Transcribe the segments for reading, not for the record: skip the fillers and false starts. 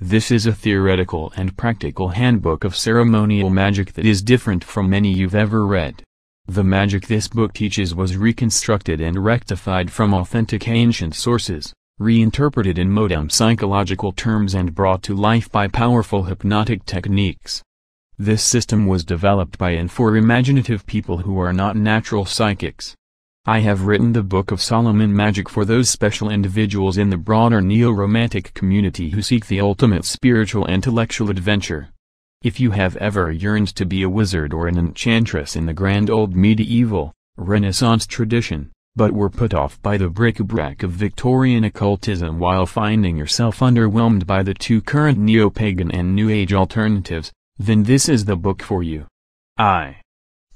This is a theoretical and practical handbook of ceremonial magic that is different from any you've ever read. The magic this book teaches was reconstructed and rectified from authentic ancient sources, reinterpreted in modern psychological terms and brought to life by powerful hypnotic techniques. This system was developed by and for imaginative people who are not natural psychics. I have written the Book of Solomon Magic for those special individuals in the broader neo-romantic community who seek the ultimate spiritual intellectual adventure. If you have ever yearned to be a wizard or an enchantress in the grand old medieval, Renaissance tradition, but were put off by the bric-a-brac of Victorian occultism while finding yourself underwhelmed by the two current neo-pagan and New Age alternatives, then this is the book for you.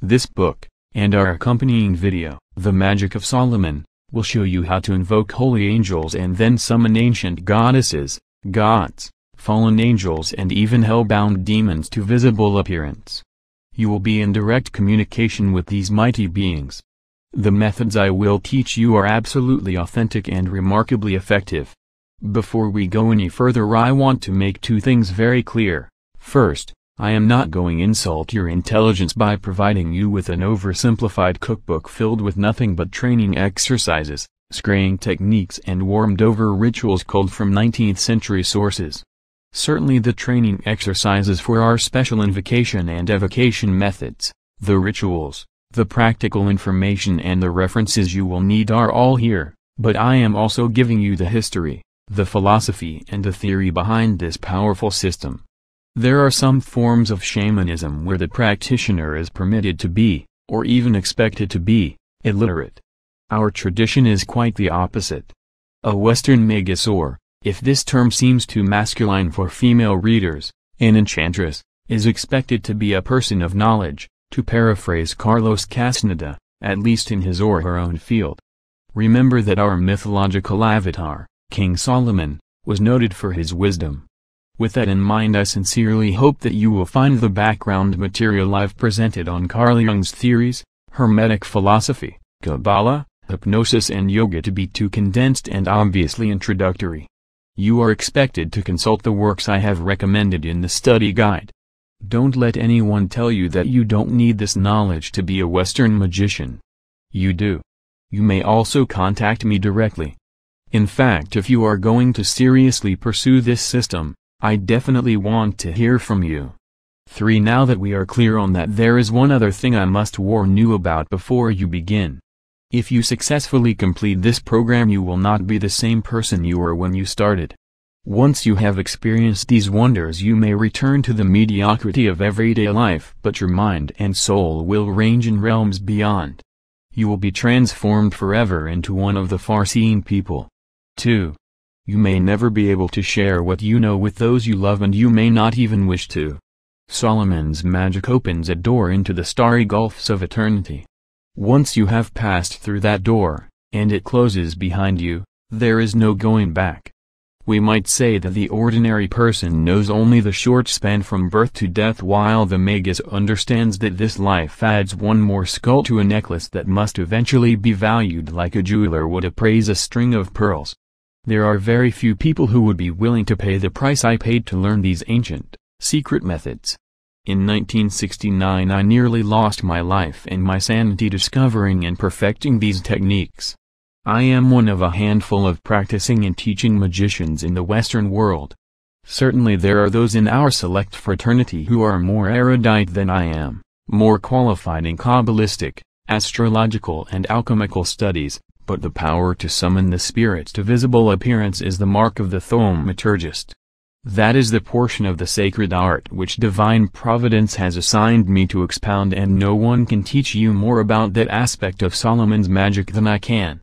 This book, and our accompanying video, The Magic of Solomon, will show you how to invoke holy angels and then summon ancient goddesses, gods, fallen angels and even hell-bound demons to visible appearance. You will be in direct communication with these mighty beings. The methods I will teach you are absolutely authentic and remarkably effective. Before we go any further, I want to make two things very clear. First, I am not going to insult your intelligence by providing you with an oversimplified cookbook filled with nothing but training exercises, scrying techniques and warmed-over rituals culled from 19th century sources. Certainly the training exercises for our special invocation and evocation methods, the rituals, the practical information and the references you will need are all here, but I am also giving you the history, the philosophy and the theory behind this powerful system. There are some forms of shamanism where the practitioner is permitted to be, or even expected to be, illiterate. Our tradition is quite the opposite. A Western magus, or, if this term seems too masculine for female readers, an enchantress, is expected to be a person of knowledge, to paraphrase Carlos Castaneda, at least in his or her own field. Remember that our mythological avatar, King Solomon, was noted for his wisdom. With that in mind, I sincerely hope that you will find the background material I've presented on Carl Jung's theories, Hermetic philosophy, Kabbalah, hypnosis and yoga to be too condensed and obviously introductory. You are expected to consult the works I have recommended in the study guide. Don't let anyone tell you that you don't need this knowledge to be a Western magician. You do. You may also contact me directly. In fact, if you are going to seriously pursue this system, I definitely want to hear from you. 3. Now that we are clear on that, there is one other thing I must warn you about before you begin. If you successfully complete this program, you will not be the same person you were when you started. Once you have experienced these wonders, you may return to the mediocrity of everyday life, but your mind and soul will range in realms beyond. You will be transformed forever into one of the far-seeing people. 2. You may never be able to share what you know with those you love, and you may not even wish to. Solomon's magic opens a door into the starry gulfs of eternity. Once you have passed through that door, and it closes behind you, there is no going back. We might say that the ordinary person knows only the short span from birth to death, while the magus understands that this life adds one more skull to a necklace that must eventually be valued like a jeweler would appraise a string of pearls. There are very few people who would be willing to pay the price I paid to learn these ancient, secret methods. In 1969 I nearly lost my life and my sanity discovering and perfecting these techniques. I am one of a handful of practicing and teaching magicians in the Western world. Certainly there are those in our select fraternity who are more erudite than I am, more qualified in Kabbalistic, astrological and alchemical studies, but the power to summon the spirits to visible appearance is the mark of the thaumaturgist. That is the portion of the sacred art which divine providence has assigned me to expound, and no one can teach you more about that aspect of Solomon's magic than I can.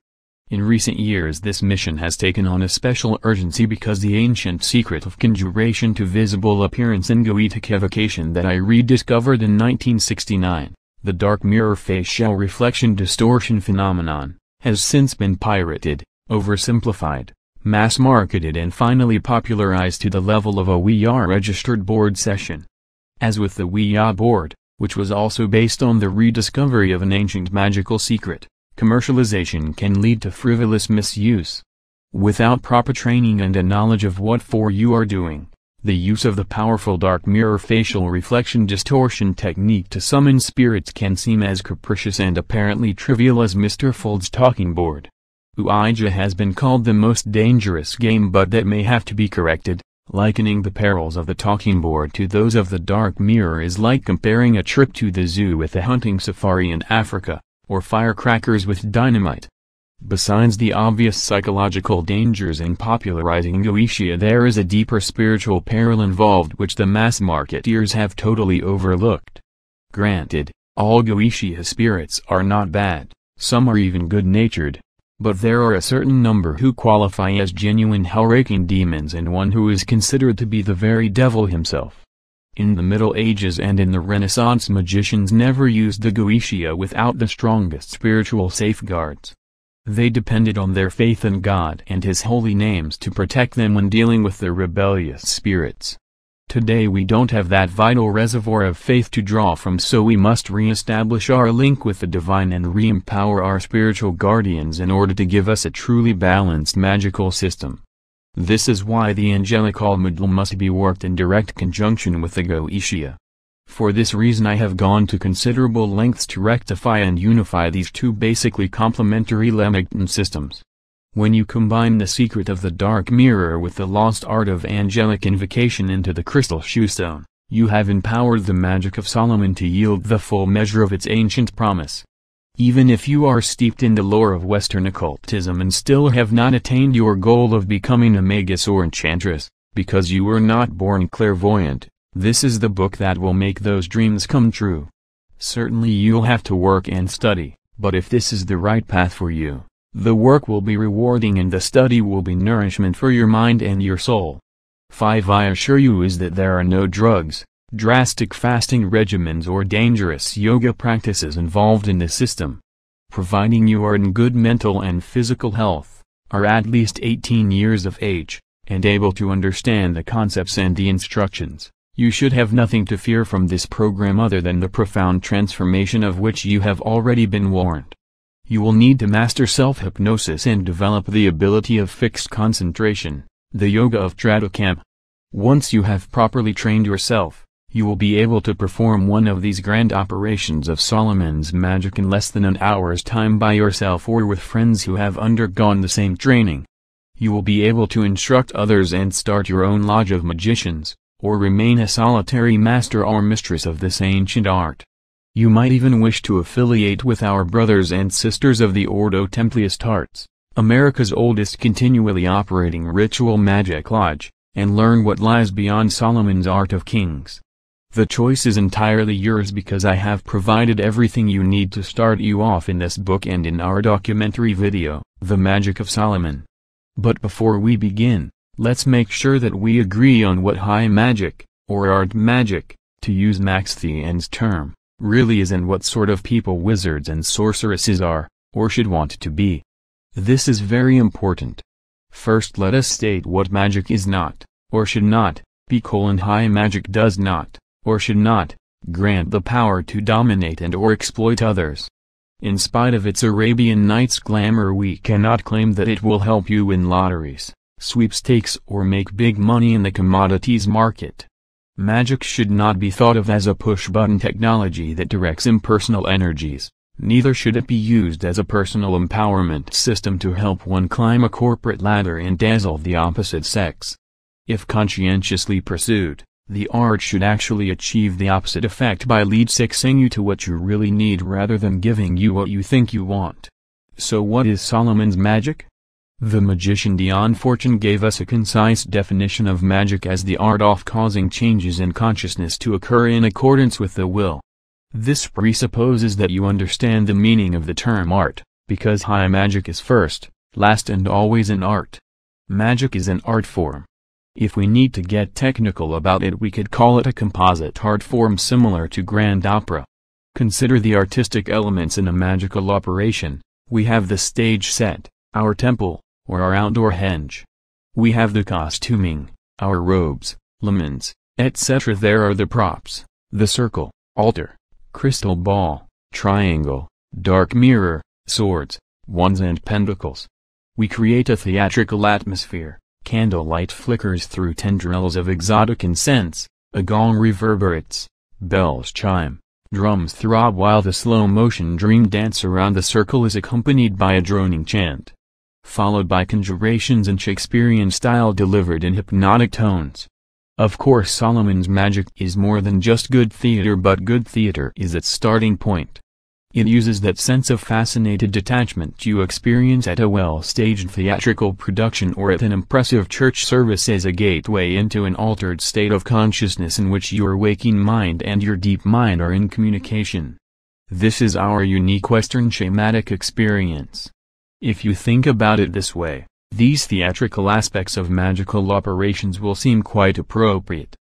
In recent years this mission has taken on a special urgency because the ancient secret of conjuration to visible appearance in goetic evocation that I rediscovered in 1969, the dark mirror facial reflection distortion phenomenon, has since been pirated, oversimplified, mass-marketed and finally popularized to the level of a Ouija-registered board session. As with the Ouija board, which was also based on the rediscovery of an ancient magical secret, commercialization can lead to frivolous misuse. Without proper training and a knowledge of what for you are doing, The use of the powerful dark mirror facial reflection distortion technique to summon spirits can seem as capricious and apparently trivial as Mr. Fold's talking board. Ouija has been called the most dangerous game, but that may have to be corrected. Likening the perils of the talking board to those of the dark mirror is like comparing a trip to the zoo with a hunting safari in Africa, or firecrackers with dynamite. Besides the obvious psychological dangers in popularizing Ouija, there is a deeper spiritual peril involved which the mass marketeers have totally overlooked. Granted, all Ouija spirits are not bad, some are even good-natured. But there are a certain number who qualify as genuine hell-raking demons and one who is considered to be the very devil himself. In the Middle Ages and in the Renaissance, magicians never used the Ouija without the strongest spiritual safeguards. They depended on their faith in God and His holy names to protect them when dealing with the rebellious spirits. Today we don't have that vital reservoir of faith to draw from, so we must re-establish our link with the divine and re-empower our spiritual guardians in order to give us a truly balanced magical system. This is why the angelical model must be worked in direct conjunction with the Ouija. For this reason I have gone to considerable lengths to rectify and unify these two basically complementary Leamington systems. When you combine the secret of the dark mirror with the lost art of angelic invocation into the crystal shoestone, you have empowered the magic of Solomon to yield the full measure of its ancient promise. Even if you are steeped in the lore of Western occultism and still have not attained your goal of becoming a magus or enchantress, because you were not born clairvoyant, this is the book that will make those dreams come true. Certainly you'll have to work and study, but if this is the right path for you, the work will be rewarding and the study will be nourishment for your mind and your soul. 5. I assure you is that there are no drugs, drastic fasting regimens or dangerous yoga practices involved in the system. Providing you are in good mental and physical health, are at least 18 years of age, and able to understand the concepts and the instructions, you should have nothing to fear from this program other than the profound transformation of which you have already been warned. You will need to master self-hypnosis and develop the ability of fixed concentration, the yoga of Introduccion. Once you have properly trained yourself, you will be able to perform one of these grand operations of Solomon's magic in less than an hour's time by yourself or with friends who have undergone the same training. You will be able to instruct others and start your own lodge of magicians, or remain a solitary master or mistress of this ancient art. You might even wish to affiliate with our brothers and sisters of the Ordo Templius Arts, America's oldest continually operating ritual magic lodge, and learn what lies beyond Solomon's Art of Kings. The choice is entirely yours because I have provided everything you need to start you off in this book and in our documentary video, The Magic of Solomon. But before we begin, let's make sure that we agree on what high magic, or art magic, to use Max Thean's term, really is and what sort of people wizards and sorceresses are, or should want to be. This is very important. First let us state what magic is not, or should not, be. High magic does not, or should not, grant the power to dominate and or exploit others. In spite of its Arabian Nights glamour, we cannot claim that it will help you win lotteries, sweepstakes or make big money in the commodities market. Magic should not be thought of as a push-button technology that directs impersonal energies, neither should it be used as a personal empowerment system to help one climb a corporate ladder and dazzle the opposite sex. If conscientiously pursued, the art should actually achieve the opposite effect by lead-sexing you to what you really need rather than giving you what you think you want. So what is Solomon's magic? The magician Dion Fortune gave us a concise definition of magic as the art of causing changes in consciousness to occur in accordance with the will. This presupposes that you understand the meaning of the term art, because high magic is first, last and always an art. Magic is an art form. If we need to get technical about it, we could call it a composite art form similar to grand opera. Consider the artistic elements in a magical operation. We have the stage set, our temple, or our outdoor henge. We have the costuming, our robes, lemons, etc. There are the props, the circle, altar, crystal ball, triangle, dark mirror, swords, wands and pentacles. We create a theatrical atmosphere, Candlelight flickers through tendrils of exotic incense, a gong reverberates, bells chime, drums throb while the slow-motion dream dance around the circle is accompanied by a droning chant, followed by conjurations in Shakespearean style delivered in hypnotic tones. Of course, Solomon's magic is more than just good theater, but good theater is its starting point. It uses that sense of fascinated detachment you experience at a well-staged theatrical production or at an impressive church service as a gateway into an altered state of consciousness in which your waking mind and your deep mind are in communication. This is our unique Western shamanic experience. If you think about it this way, these theatrical aspects of magical operations will seem quite appropriate.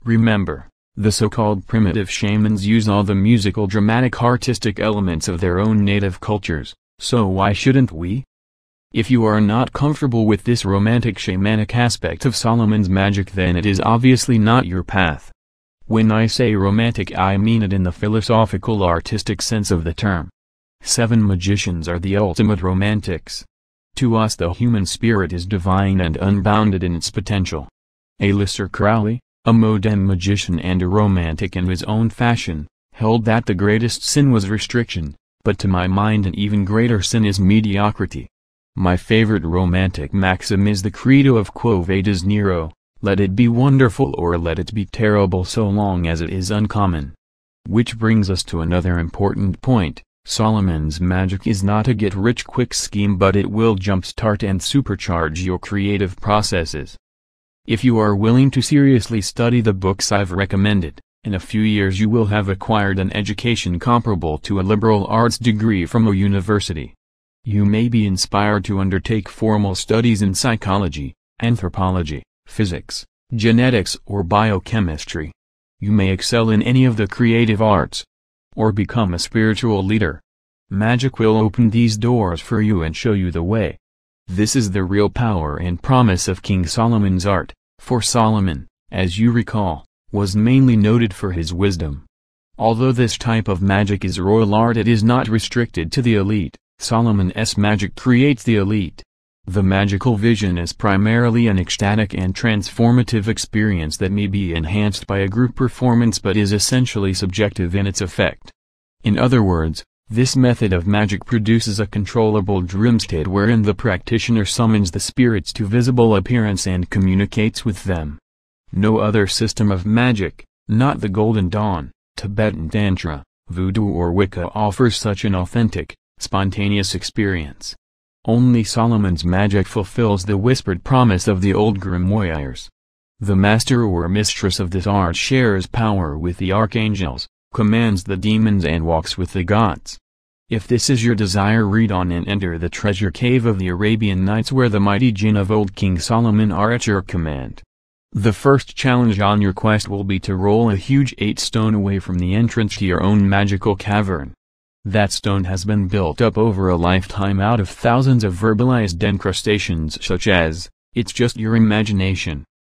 Remember, the so-called primitive shamans use all the musical, dramatic, artistic elements of their own native cultures, so why shouldn't we? If you are not comfortable with this romantic shamanic aspect of Solomon's magic, then it is obviously not your path. When I say romantic, I mean it in the philosophical artistic sense of the term. 7 magicians are the ultimate romantics. To us the human spirit is divine and unbounded in its potential. Aleister Crowley, a modern magician and a romantic in his own fashion, held that the greatest sin was restriction, but to my mind an even greater sin is mediocrity. My favorite romantic maxim is the credo of Quo Vadis Nero, let it be wonderful or let it be terrible so long as it is uncommon. Which brings us to another important point. Solomon's magic is not a get-rich-quick scheme, but it will jumpstart and supercharge your creative processes. If you are willing to seriously study the books I've recommended, in a few years you will have acquired an education comparable to a liberal arts degree from a university. You may be inspired to undertake formal studies in psychology, anthropology, physics, genetics, or biochemistry. You may excel in any of the creative arts, or become a spiritual leader. Magic will open these doors for you and show you the way. This is the real power and promise of King Solomon's art, for Solomon, as you recall, was mainly noted for his wisdom. Although this type of magic is royal art, it is not restricted to the elite. Solomon's magic creates the elite. The magical vision is primarily an ecstatic and transformative experience that may be enhanced by a group performance but is essentially subjective in its effect. In other words, this method of magic produces a controllable dream state wherein the practitioner summons the spirits to visible appearance and communicates with them. No other system of magic, not the Golden Dawn, Tibetan Tantra, Voodoo or Wicca, offers such an authentic, spontaneous experience. Only Solomon's magic fulfills the whispered promise of the old grimoires. The master or mistress of this art shares power with the archangels, commands the demons and walks with the gods. If this is your desire, read on and enter the treasure cave of the Arabian Nights where the mighty jinn of old King Solomon are at your command. The first challenge on your quest will be to roll a huge 8 stone away from the entrance to your own magical cavern. That stone has been built up over a lifetime out of thousands of verbalized encrustations such as, "It's just your imagination,"